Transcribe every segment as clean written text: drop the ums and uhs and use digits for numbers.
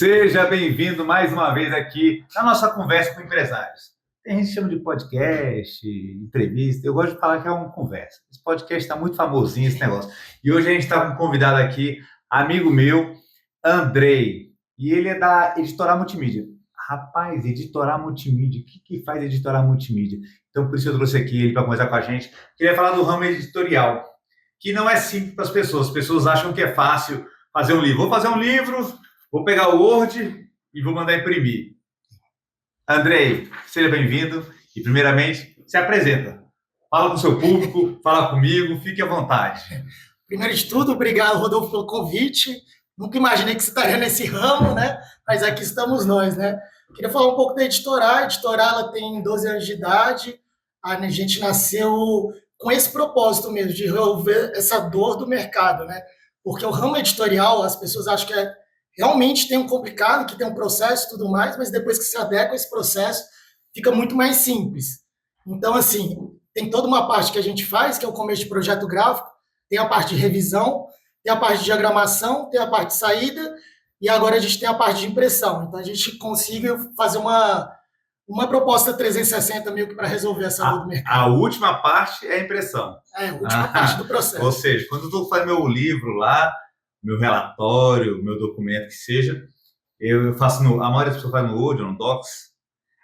Seja bem-vindo mais uma vez aqui na nossa conversa com empresários. Tem gente que chama de podcast, entrevista. Eu gosto de falar que é uma conversa. Esse podcast está muito famosinho, esse negócio. E hoje a gente está com um convidado aqui, amigo meu, Andrei. E ele é da Editorar Multimídia. Rapaz, Editorar Multimídia. O que faz Editorar Multimídia? Então, por isso eu trouxe aqui ele para conversar com a gente. Queria falar do ramo editorial, que não é simples para as pessoas. As pessoas acham que é fácil fazer um livro. Vou fazer um livro, vou pegar o Word e vou mandar imprimir. Andrei, seja bem-vindo e, primeiramente, se apresenta. Fala com o seu público, fala comigo, fique à vontade. Primeiro de tudo, obrigado, Rodolfo, pelo convite. Nunca imaginei que você estaria nesse ramo, né? Mas aqui estamos nós, né? Queria falar um pouco da Editorar. A Editorar, ela tem 12 anos de idade. A gente nasceu com esse propósito mesmo, de resolver essa dor do mercado, né? Porque o ramo editorial, as pessoas acham que realmente tem um complicado, que tem um processo e tudo mais, mas depois que se adequa a esse processo, fica muito mais simples. Então, assim, tem toda uma parte que a gente faz, que é o começo de projeto gráfico, tem a parte de revisão, tem a parte de diagramação, tem a parte de saída, e agora a gente tem a parte de impressão. Então, a gente conseguiu fazer uma proposta 360 meio que para resolver essa dor do mercado. A última parte é a impressão. É, a última parte do processo. Ou seja, quando eu estou fazendo meu livro lá, meu relatório, meu documento que seja, eu faço a maioria das pessoas faz no Word ou no Docs.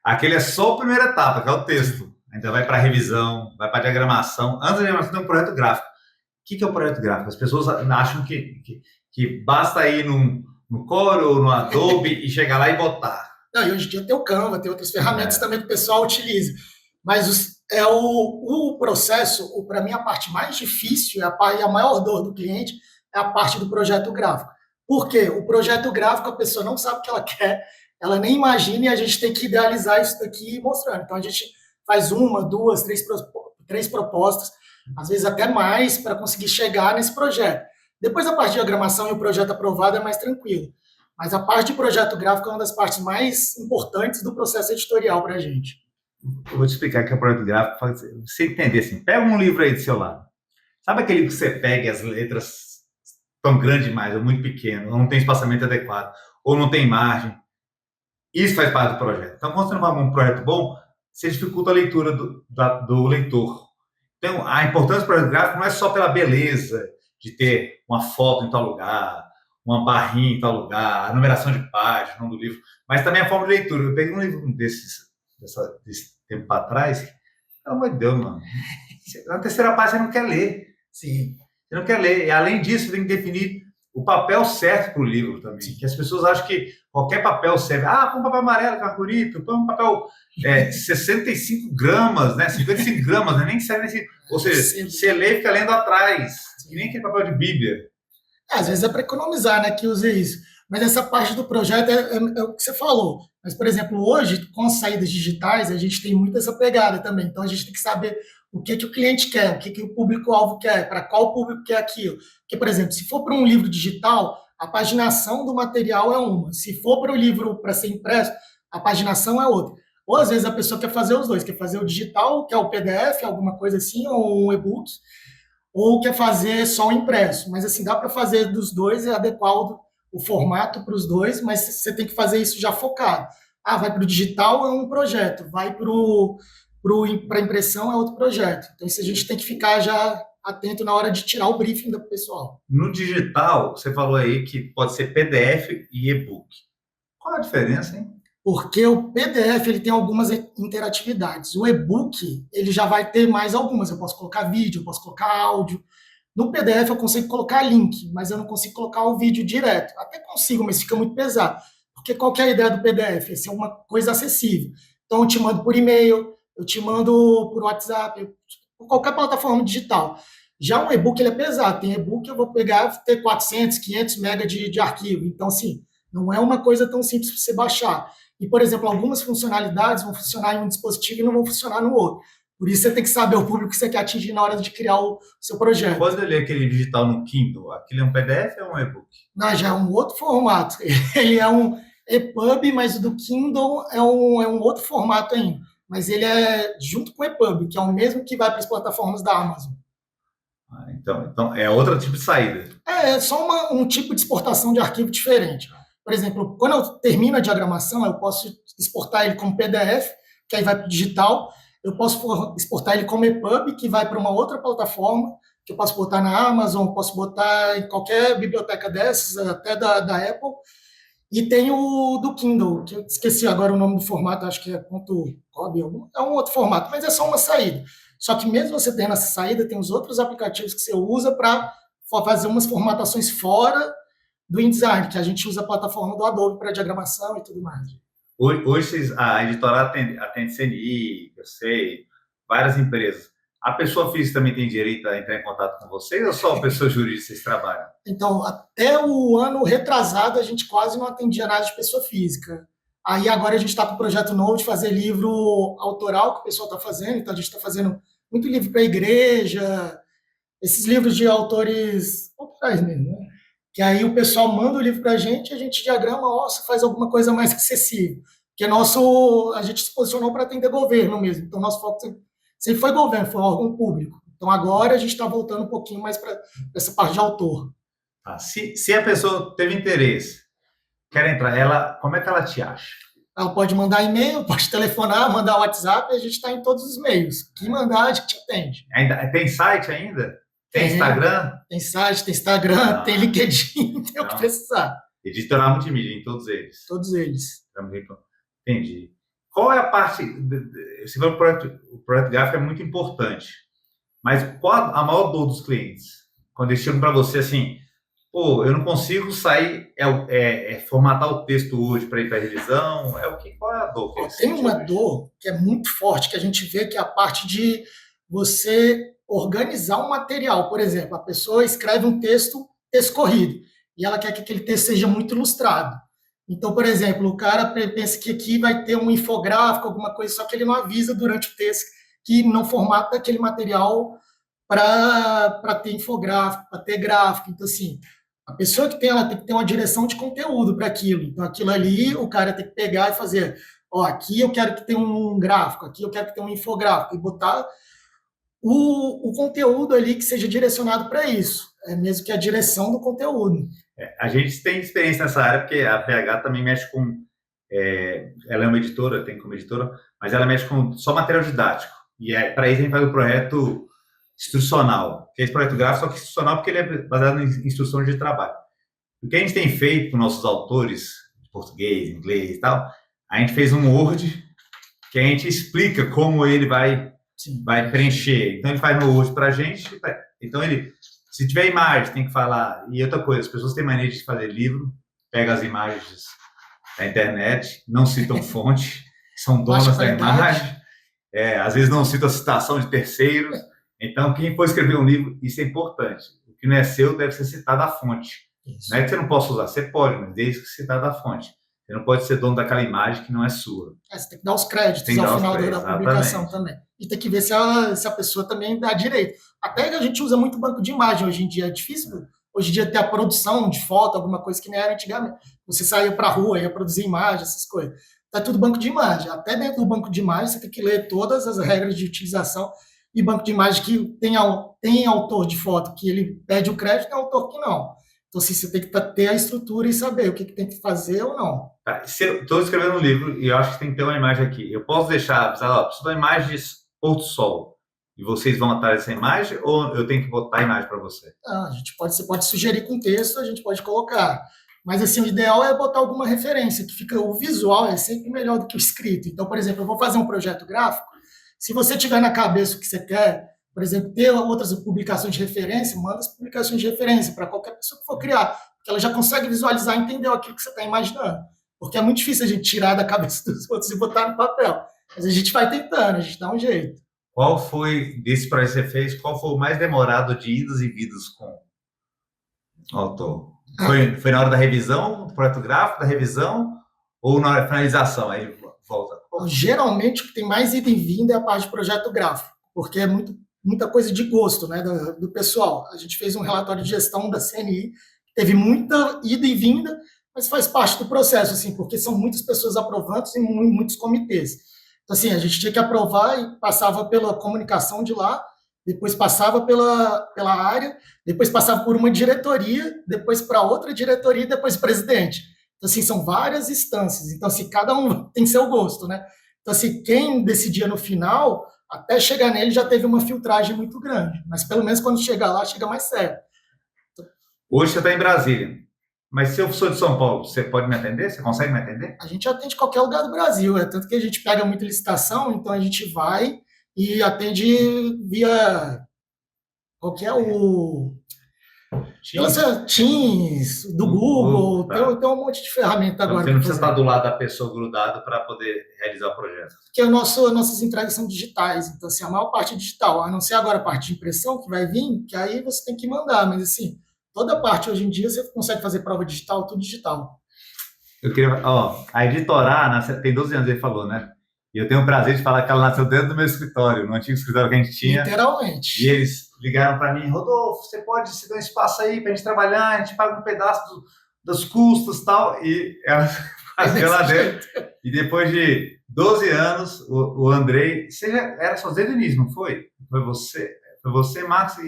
Aquele é só a primeira etapa, que é o texto. Ainda vai para a revisão, vai para a diagramação. Antes da diagramação tem um projeto gráfico. O que é o projeto gráfico? As pessoas acham que basta ir no Corel ou no Adobe e chegar lá e botar. Não, e hoje em dia tem o Canva, tem outras ferramentas também que o pessoal utiliza. Mas o processo, para mim, a parte mais difícil e a maior dor do cliente é a parte do projeto gráfico. Por quê? O projeto gráfico, a pessoa não sabe o que ela quer, ela nem imagina, e a gente tem que idealizar isso daqui e mostrando. Então, a gente faz uma, duas, três propostas, às vezes até mais, para conseguir chegar nesse projeto. Depois, a parte de diagramação e o projeto aprovado é mais tranquilo. Mas a parte de projeto gráfico é uma das partes mais importantes do processo editorial para a gente. Eu vou te explicar que é o projeto gráfico, para você entender assim. Pega um livro aí do seu lado. Sabe aquele que você pega e as letras tão grande demais, ou muito pequeno, ou não tem espaçamento adequado, ou não tem margem? Isso faz parte do projeto. Então, quando você não vai um projeto bom, você dificulta a leitura do leitor. Então, a importância do projeto gráfico não é só pela beleza de ter uma foto em tal lugar, uma barrinha em tal lugar, a numeração de página, o nome do livro, mas também a forma de leitura. Eu peguei um livro desse tempo para trás, pelo amor de Deus, mano. Na terceira página você não quer ler. Sim. Você não quer ler. E, além disso, você tem que definir o papel certo para o livro também. Sim. Que as pessoas acham que qualquer papel serve. Põe um papel amarelo, que é bonito. Põe um papel 65 gramas, né? 55 gramas, né? Nem serve nesse... Ou seja, você lê e fica lendo atrás. Que nem aquele papel de Bíblia. Às vezes é para economizar, né, que use isso. Mas essa parte do projeto é o que você falou. Mas, por exemplo, hoje, com as saídas digitais, a gente tem muito essa pegada também. Então, a gente tem que saber o que o cliente quer, o que o público-alvo quer, para qual público quer aquilo. Porque, por exemplo, se for para um livro digital, a paginação do material é uma. Se for para o livro para ser impresso, a paginação é outra. Ou, às vezes, a pessoa quer fazer os dois. Quer fazer o digital, que é o PDF, alguma coisa assim, ou um e-book, ou quer fazer só o impresso. Mas, assim, dá para fazer dos dois e adequar o formato para os dois, mas você tem que fazer isso já focado. Vai para o digital, é um projeto. Vai para a impressão, é outro projeto. Então, isso a gente tem que ficar já atento na hora de tirar o briefing do pessoal. No digital, você falou aí que pode ser PDF e e-book. Qual a diferença, hein? Porque o PDF ele tem algumas interatividades. O e-book ele já vai ter mais algumas. Eu posso colocar vídeo, eu posso colocar áudio. No PDF eu consigo colocar link, mas eu não consigo colocar o vídeo direto. Até consigo, mas fica muito pesado. Porque qual que é a ideia do PDF? Essa é uma coisa acessível. Então eu te mando por e-mail, eu te mando por WhatsApp, por qualquer plataforma digital. Já um e-book ele é pesado. Tem e-book eu vou pegar ter 400, 500 MB de arquivo. Então, assim, não é uma coisa tão simples para você baixar. E, por exemplo, algumas funcionalidades vão funcionar em um dispositivo e não vão funcionar no outro. Por isso, você tem que saber o público que você quer atingir na hora de criar o seu projeto. Quando eu li aquele digital no Kindle, aquele é um PDF ou é um e-book? Não, já é um outro formato. Ele é um EPUB, mas o do Kindle é um outro formato ainda. Mas ele é junto com o EPUB, que é o mesmo que vai para as plataformas da Amazon. Então é outro tipo de saída. É só um tipo de exportação de arquivo diferente. Por exemplo, quando eu termino a diagramação, eu posso exportar ele como PDF, que aí vai para o digital. Eu posso exportar ele como EPUB, que vai para uma outra plataforma, que eu posso botar na Amazon, posso botar em qualquer biblioteca dessas, até da Apple. E tem o do Kindle, que eu esqueci agora o nome do formato, acho que é .cob, é um outro formato, mas é só uma saída. Só que mesmo você tendo essa saída, tem os outros aplicativos que você usa para fazer umas formatações fora do InDesign, que a gente usa a plataforma do Adobe para diagramação e tudo mais. Hoje a editora atende CNI, eu sei, várias empresas. A pessoa física também tem direito a entrar em contato com vocês ou só a pessoa jurídica vocês trabalham? Então, até o ano retrasado, a gente quase não atendia nada de pessoa física. Aí agora a gente está com um projeto novo de fazer livro autoral que o pessoal está fazendo, então a gente está fazendo muito livro para a igreja, esses livros de autores autorais mesmo, né? Que aí o pessoal manda o livro para a gente diagrama, nossa, faz alguma coisa mais acessível. Porque a gente se posicionou para atender governo mesmo, então nosso foco sempre foi governo, foi órgão público. Então agora a gente está voltando um pouquinho mais para essa parte de autor. Se a pessoa teve interesse, quer entrar, como é que ela te acha? Ela pode mandar e-mail, pode telefonar, mandar WhatsApp, a gente está em todos os meios. Que mandar, a gente atende. Tem site ainda? Tem Instagram? Tem site, tem Instagram, tem LinkedIn, tem o que precisar. Editorial Multimídia, em todos eles? Todos eles. Entendi. Qual é a parte... Você falou que o projeto gráfico é muito importante, mas qual a maior dor dos clientes? Quando eles chegam para você assim, pô, eu não consigo sair, formatar o texto hoje para ir para a revisão, qual é a dor? Tem uma dor que é muito forte, que a gente vê que é a parte de você organizar um material. Por exemplo, a pessoa escreve um texto corrido, e ela quer que aquele texto seja muito ilustrado. Então, por exemplo, o cara pensa que aqui vai ter um infográfico, alguma coisa, só que ele não avisa durante o texto que não formata aquele material para ter infográfico, para ter gráfico. Então, assim, a pessoa ela tem que ter uma direção de conteúdo para aquilo. Então, aquilo ali, o cara tem que pegar e fazer, aqui eu quero que tenha um gráfico, aqui eu quero que tenha um infográfico, e botar o conteúdo ali que seja direcionado para isso, mesmo que a direção do conteúdo. A gente tem experiência nessa área, porque a PH também mexe com... ela é uma editora, tem como editora, mas ela mexe com só material didático. E para isso a gente faz o projeto instrucional, que é esse projeto gráfico, só que instrucional porque ele é baseado em instruções de trabalho. O que a gente tem feito com nossos autores, de português, inglês e tal, a gente fez um Word que a gente explica como ele vai preencher. Então, ele faz no Word para a gente. Então, se tiver imagem, tem que falar. E outra coisa, as pessoas têm mania de fazer livro, pegam as imagens da internet, não citam fonte, são donas da imagem, às vezes não citam a citação de terceiros. Então, quem for escrever um livro, isso é importante. O que não é seu deve ser citado a fonte. Isso. Não é que você não possa usar, você pode, mas desde que citado a fonte. Você não pode ser dono daquela imagem que não é sua. Você tem que dar os créditos ao final da publicação também. E tem que ver se a pessoa também dá direito. Até que a gente usa muito banco de imagem hoje em dia. É difícil hoje em dia ter a produção de foto, alguma coisa que nem era antigamente. Você saía para a rua, ia produzir imagem, essas coisas. Tá tudo banco de imagem. Até dentro do banco de imagem você tem que ler todas as regras de utilização. E banco de imagem que tem autor de foto que ele pede o crédito, tem autor que não. Então, assim, você tem que ter a estrutura e saber o que tem que fazer ou não. Se eu estou escrevendo um livro e eu acho que tem que ter uma imagem aqui, eu posso deixar, preciso de uma imagem de pôr do sol, e vocês vão atrás dessa imagem, ou eu tenho que botar a imagem para você? Não, você pode sugerir com texto, a gente pode colocar. Mas, assim, o ideal é botar alguma referência, que o visual é sempre melhor do que o escrito. Então, por exemplo, eu vou fazer um projeto gráfico, se você tiver na cabeça o que você quer, por exemplo, ter outras publicações de referência, manda as publicações de referência para qualquer pessoa que for criar, porque ela já consegue visualizar e entender aquilo que você está imaginando. Porque é muito difícil a gente tirar da cabeça dos outros e botar no papel. Mas a gente vai tentando, a gente dá um jeito. Qual foi, desse projeto que você fez, qual foi o mais demorado de idas e vindas com o autor? Foi na hora da revisão, do projeto gráfico, da revisão, ou na hora da finalização? Aí volta. Geralmente, o que tem mais ida e vinda é a parte de projeto gráfico, porque é muita coisa de gosto, né, do pessoal. A gente fez um relatório de gestão da CNI, teve muita ida e vinda, mas faz parte do processo, assim, porque são muitas pessoas aprovando e muitos comitês. Então, assim, a gente tinha que aprovar e passava pela comunicação de lá, depois passava pela área, depois passava por uma diretoria, depois para outra diretoria e depois presidente. Então, assim, são várias instâncias. Então, assim, cada um tem seu gosto, né? Então, assim, quem decidia no final, até chegar nele já teve uma filtragem muito grande. Mas pelo menos quando chegar lá, chega mais certo. Hoje você está em Brasília. Mas se eu sou de São Paulo, você pode me atender? Você consegue me atender? A gente atende qualquer lugar do Brasil, tanto que a gente pega muita licitação, então a gente vai e atende via qualquer Teams, do Google, tá. tem um monte de ferramenta agora. Você não precisa estar do lado da pessoa grudado para poder realizar o projeto. Porque nossas entregas são digitais, então assim, a maior parte é digital, a não ser agora a parte de impressão que vai vir, que aí você tem que mandar, mas assim, toda parte hoje em dia você consegue fazer prova digital, tudo digital. Eu queria, a Editorá tem 12 anos, ele falou, né? E eu tenho o prazer de falar que ela nasceu dentro do meu escritório, no antigo escritório que a gente tinha. Literalmente. E eles ligaram para mim, Rodolfo, você pode se dar um espaço aí para a gente trabalhar, a gente paga um pedaço dos custos e tal. E ela fazia lá dentro. E depois de 12 anos, o Andrei, você era só desde o início, não foi? Foi você, Max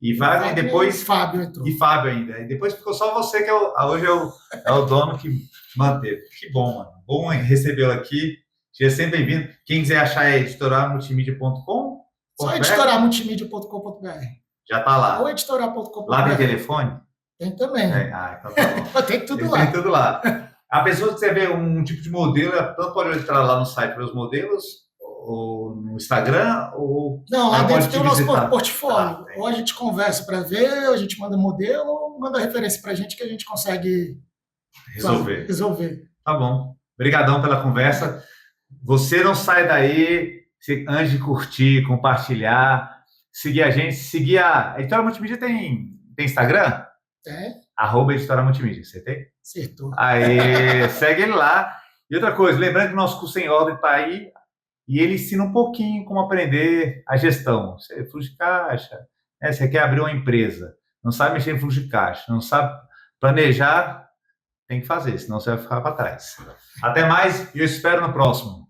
e Fábio, e depois... Fábio entrou. E Fábio ainda. E depois ficou só você, que hoje é o dono que manteve. Que bom, mano. Bom recebê-lo aqui. Seja sempre bem-vindo. Quem quiser achar é editorarmultimídia.com. Só editorarmultimídia.com.br. Já está lá. Ou editorarmultimídia.com.br. Lá tem telefone? Tem também. Então tá bom. Tem tudo lá. Tem tudo lá. A pessoa que quiser ver um tipo de modelo, tanto pode entrar lá no site para os modelos, ou no Instagram, ou... Não, lá dentro tem o nosso portfólio. Tá, ou a gente conversa para ver, a gente manda modelo, ou manda referência para a gente que a gente consegue resolver. Tá bom. Obrigadão pela conversa. Você não sai daí, antes de curtir, compartilhar, seguir a gente, seguir a Editora Multimídia. Tem Instagram? Tem. @Editora Multimídia, você tem? Acertou. Aí, segue ele lá. E outra coisa, lembrando que o nosso curso Em Ordem está aí, e ele ensina um pouquinho como aprender a gestão. Você fluxo de caixa, né? Você quer abrir uma empresa, não sabe mexer em fluxo de caixa, não sabe planejar, tem que fazer, senão você vai ficar para trás. Até mais e eu espero no próximo.